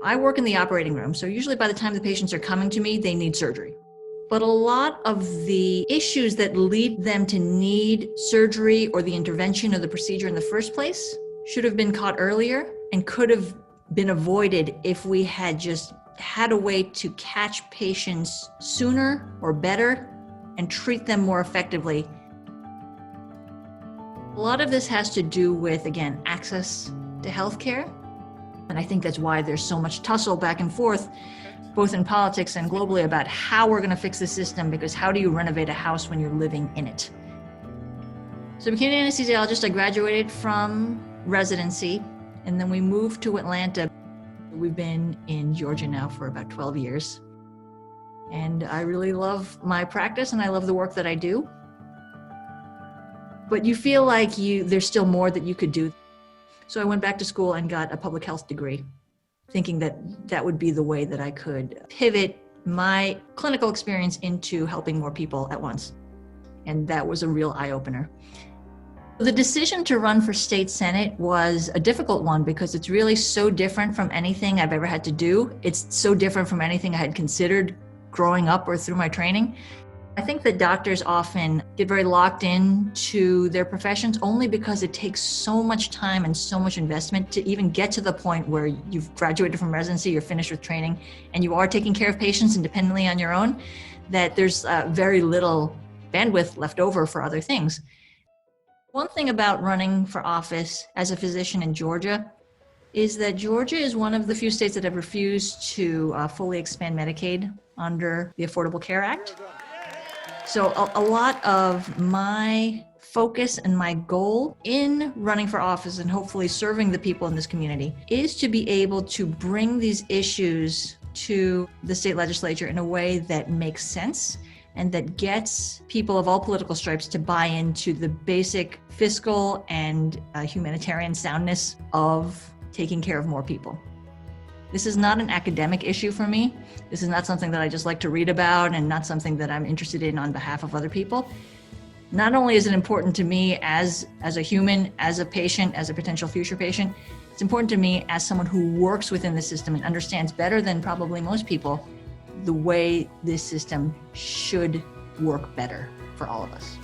I work in the operating room, so usually by the time the patients are coming to me, they need surgery. But a lot of the issues that lead them to need surgery or the intervention or the procedure in the first place should have been caught earlier and could have been avoided if we had just had a way to catch patients sooner or better and treat them more effectively. A lot of this has to do with, again, access to healthcare. And I think that's why there's so much tussle back and forth, both in politics and globally, about how we're going to fix the system, because how do you renovate a house when you're living in it? So I'm a community anesthesiologist. I graduated from residency, and then we moved to Atlanta. We've been in Georgia now for about 12 years. And I really love my practice and I love the work that I do. But you feel like there's still more that you could do. So I went back to school and got a public health degree, thinking that that would be the way that I could pivot my clinical experience into helping more people at once. And that was a real eye-opener. The decision to run for state senate was a difficult one because it's really so different from anything I've ever had to do. It's so different from anything I had considered growing up or through my training. I think that doctors often get very locked into their professions only because it takes so much time and so much investment to even get to the point where you've graduated from residency, you're finished with training, and you are taking care of patients independently on your own, that there's very little bandwidth left over for other things. One thing about running for office as a physician in Georgia is that Georgia is one of the few states that have refused to fully expand Medicaid under the Affordable Care Act. So a lot of my focus and my goal in running for office and hopefully serving the people in this community is to be able to bring these issues to the state legislature in a way that makes sense and that gets people of all political stripes to buy into the basic fiscal and humanitarian soundness of taking care of more people. This is not an academic issue for me. This is not something that I just like to read about and not something that I'm interested in on behalf of other people. Not only is it important to me as a human, as a patient, as a potential future patient, it's important to me as someone who works within the system and understands better than probably most people the way this system should work better for all of us.